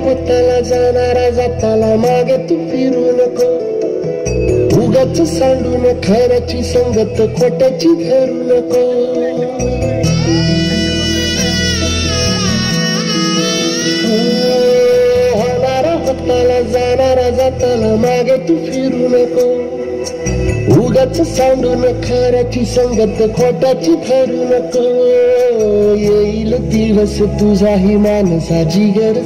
होताला जाणारा जाताला मागे तू फिरू नको, उगाच सांडून खऱ्याची संगत खोट्याची धरू नको. होणारा होताला जाणारा जाताला मागे तू फिरू नको, उगाच सांडून खऱ्याची संगत खोट्याची धरू नको. येईल दिवस तुझाही मानसा जिगर